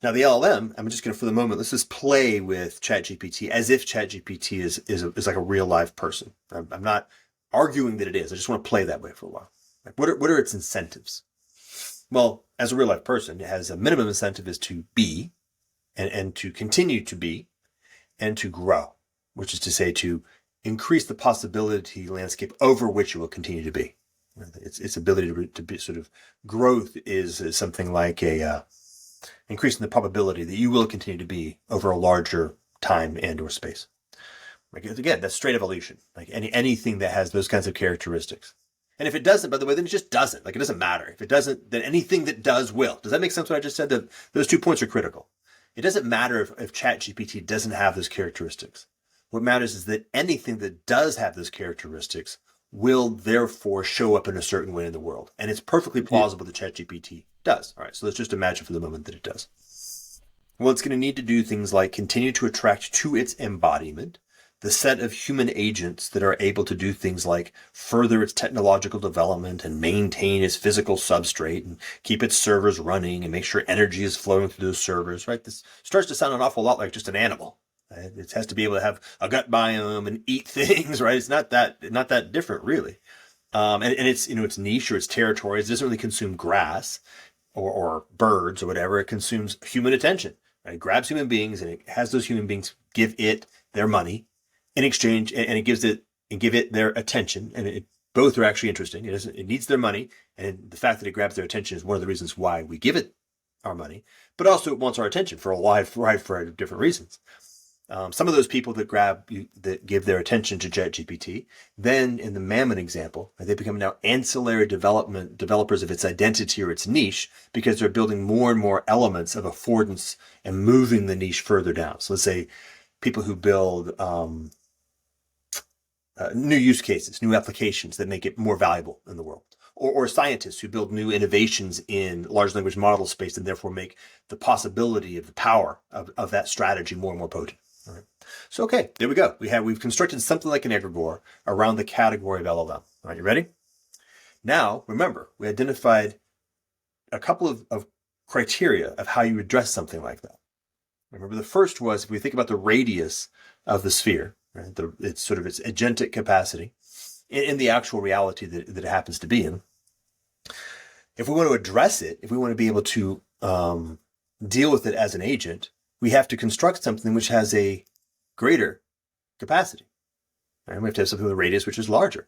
Now the LLM, I'm just going to, for the moment, let's just play with ChatGPT as if ChatGPT is like a real live person. I'm not arguing that it is. I just want to play that way for a while. Like what are its incentives? Well, as a real life person, it has a minimum incentive is to be and to continue to be and to grow, which is to say to increase the possibility landscape over which it will continue to be. Its ability to be sort of growth is something like a increasing the probability that you will continue to be over a larger time and or space. Like, again, that's straight evolution. Like anything that has those kinds of characteristics. And if it doesn't, by the way, then it just doesn't. Like it doesn't matter. If it doesn't, then anything that does will. Does that make sense what I just said? That those 2 points are critical. It doesn't matter if ChatGPT doesn't have those characteristics. What matters is that anything that does have those characteristics will therefore show up in a certain way in the world. And it's perfectly plausible that ChatGPT does. All right, so let's just imagine for the moment that it does. Well, it's going to need to do things like continue to attract to its embodiment the set of human agents that are able to do things like further its technological development and maintain its physical substrate and keep its servers running and make sure energy is flowing through those servers, right? This starts to sound an awful lot like just an animal. It has to be able to have a gut biome and eat things, right? It's not that different, really. And it's, its niche or its territory. It doesn't really consume grass or birds or whatever. It consumes human attention. Right? It grabs human beings and it has those human beings give it their money in exchange, and it give it their attention. And both are actually interesting. It needs their money, and the fact that it grabs their attention is one of the reasons why we give it our money. But also, it wants our attention for a wide variety of different reasons. Some of those people that give their attention to ChatGPT, then in the Mammon example, they become now ancillary developers of its identity or its niche because they're building more and more elements of affordance and moving the niche further down. So let's say people who build new use cases, new applications that make it more valuable in the world. Or scientists who build new innovations in large language model space and therefore make the possibility of the power of that strategy more and more potent. All right. So, okay, there we go. We've constructed something like an egregore around the category of LLM. All right, you ready? Now, remember, we identified a couple of criteria of how you address something like that. Remember, the first was, if we think about the radius of the sphere, right, it's sort of its agentic capacity in the actual reality that it happens to be in. If we want to address it, if we want to be able to deal with it as an agent, we have to construct something which has a greater capacity. Right? We have to have something with a radius which is larger.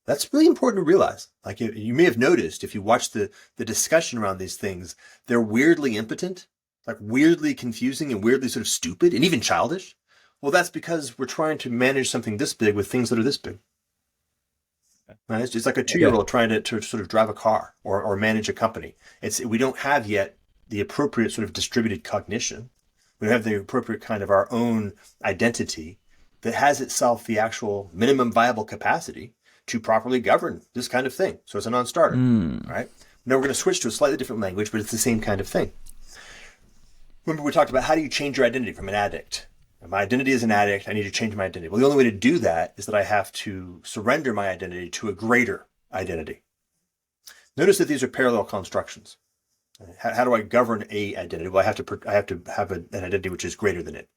That's really important to realize. Like you may have noticed, if you watch the discussion around these things, they're weirdly impotent, like weirdly confusing and weirdly sort of stupid and even childish. Well, that's because we're trying to manage something this big with things that are this big. Right? It's just like a 2-year-old trying to sort of drive a car or manage a company. We don't have yet the appropriate sort of distributed cognition. We don't have the appropriate kind of our own identity that has itself the actual minimum viable capacity to properly govern this kind of thing. So it's a non-starter. All right. Now we're going to switch to a slightly different language, but it's the same kind of thing. Remember, we talked about how do you change your identity from an addict? My identity is an addict. I need to change my identity. Well, the only way to do that is that I have to surrender my identity to a greater identity. Notice that these are parallel constructions. How do I govern a identity? Well, I have to have an identity which is greater than it.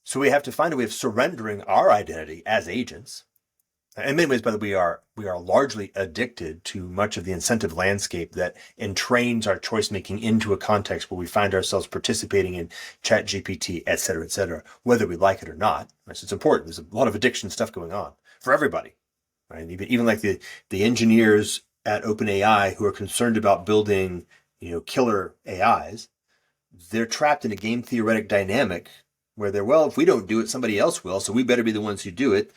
So we have to find a way of surrendering our identity as agents. In many ways, by the way, we are largely addicted to much of the incentive landscape that entrains our choice making into a context where we find ourselves participating in ChatGPT, et cetera, whether we like it or not. So it's important. There's a lot of addiction stuff going on for everybody, right? Even like the engineers at OpenAI who are concerned about building killer AIs, they're trapped in a game theoretic dynamic where if we don't do it, somebody else will, so we better be the ones who do it.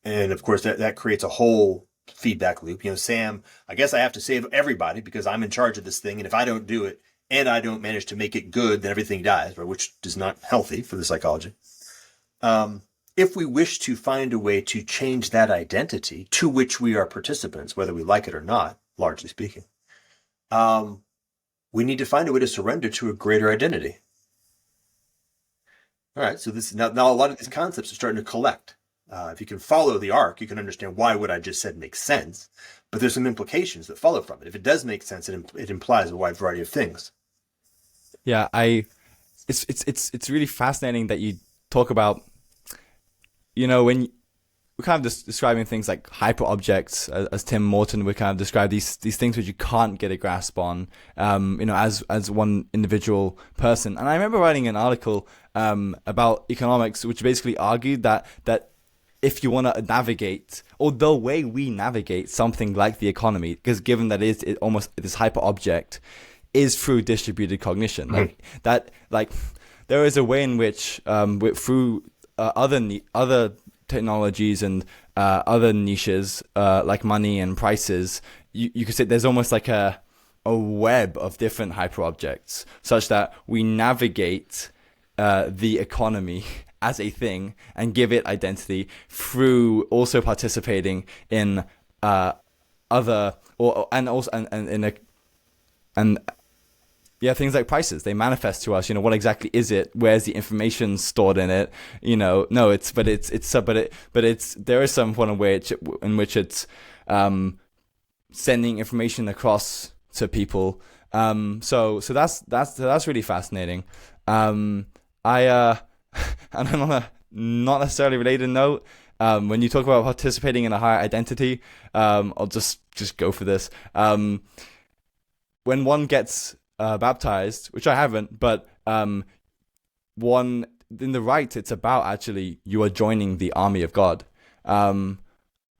And of course, that creates a whole feedback loop. Sam, I guess I have to save everybody because I'm in charge of this thing. And if I don't do it and I don't manage to make it good, then everything dies, right? Which is not healthy for the psychology. If we wish to find a way to change that identity to which we are participants, whether we like it or not, largely speaking, we need to find a way to surrender to a greater identity. All right, so now a lot of these concepts are starting to collect. If you can follow the arc, you can understand why what I just said makes sense. But there's some implications that follow from it. If it does make sense, it implies a wide variety of things. Yeah, I it's really fascinating that you talk about, when we're kind of just describing things like hyper objects, as Tim Morton would kind of describe these things which you can't get a grasp on, as one individual person. And I remember writing an article about economics, which basically argued that if you want to navigate, or the way we navigate something like the economy, because given that it almost this hyper object, is through distributed cognition, there is a way in which through other technologies and other niches like money and prices, you could say there's almost like a web of different hyper objects, such that we navigate the economy as a thing and give it identity through also participating in things like prices. They manifest to us, what exactly is it? Where's the information stored in it? There is some point in which it's sending information across to people. So that's really fascinating. And on a not necessarily related note, when you talk about participating in a higher identity, I'll just go for this. When one gets baptized, which I haven't, but one in the rite, it's about actually you are joining the army of God. The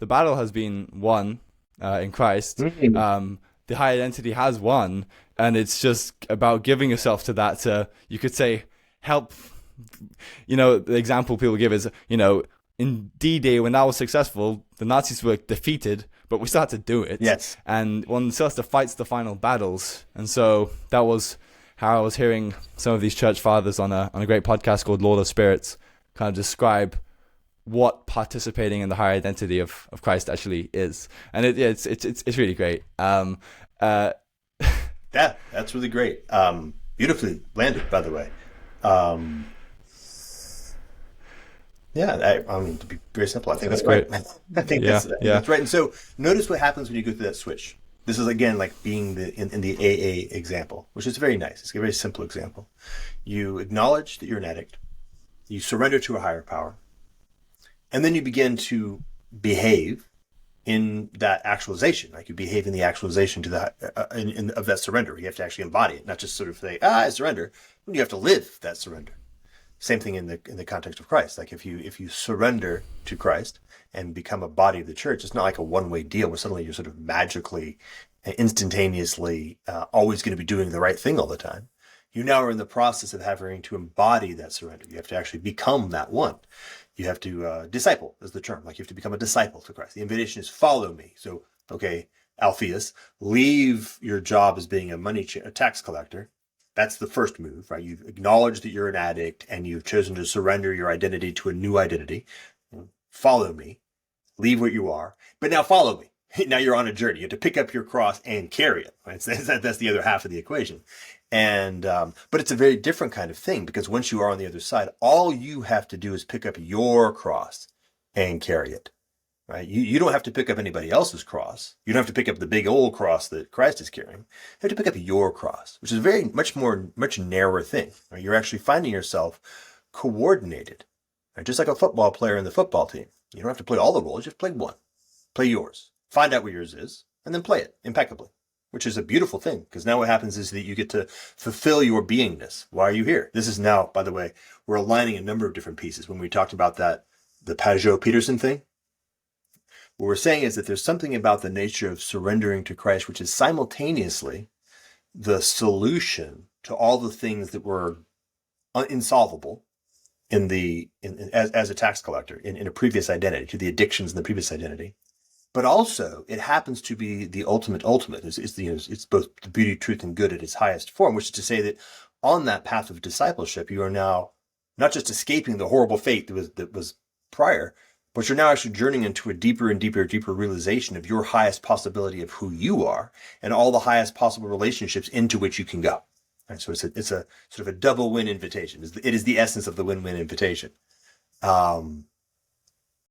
battle has been won in Christ. The high identity has won, and it's just about giving yourself to that to, you could say, help. The example people give is, in D-Day, when that was successful, the Nazis were defeated, but we still had to do it. Yes. And one still has to fight the final battles. And so that was how I was hearing some of these church fathers on a great podcast called Lord of Spirits kind of describe what participating in the higher identity of Christ actually is. And it's really great. Yeah, that's really great. Beautifully landed, by the way. Yeah, I mean, to be very simple, I think that's great. Right. I think that's right. And so notice what happens when you go through that switch. This is, again, like being in the AA example, which is very nice. It's a very simple example. You acknowledge that you're an addict. You surrender to a higher power. And then you begin to behave in that actualization. Like you behave in the actualization to the of that surrender. You have to actually embody it, not just sort of say, I surrender. You have to live that surrender. Same thing in the context of Christ. Like if you surrender to Christ and become a body of the church, it's not like a one-way deal where suddenly you're sort of magically, instantaneously always going to be doing the right thing all the time. You now are in the process of having to embody that surrender. You have to actually become that one. You have to disciple is the term. Like you have to become a disciple to Christ. The invitation is follow me. So, okay, Alphaeus, leave your job as being a tax collector. That's the first move, right? You've acknowledged that you're an addict and you've chosen to surrender your identity to a new identity. Follow me, leave what you are, but now follow me. Now you're on a journey. You have to pick up your cross and carry it. Right? That's the other half of the equation. And, but it's a very different kind of thing because once you are on the other side, all you have to do is pick up your cross and carry it. Right? You don't have to pick up anybody else's cross. You don't have to pick up the big old cross that Christ is carrying. You have to pick up your cross, which is a much narrower thing. Right? You're actually finding yourself coordinated, right? Just like a football player in the football team. You don't have to play all the roles. You just play one. Play yours. Find out what yours is, and then play it impeccably, which is a beautiful thing because now what happens is that you get to fulfill your beingness. Why are you here? This is now, by the way, we're aligning a number of different pieces. When we talked about the Pajot-Peterson thing, what we're saying is that there's something about the nature of surrendering to Christ, which is simultaneously the solution to all the things that were insolvable as a tax collector in a previous identity, to the addictions in the previous identity. But also, it happens to be the ultimate. It's both the beauty, truth, and good at its highest form, which is to say that on that path of discipleship, you are now not just escaping the horrible fate that was prior, but you're now actually journeying into a deeper and deeper realization of your highest possibility of who you are and all the highest possible relationships into which you can go. Right? So it's a sort of a double win invitation. It is the essence of the win-win invitation.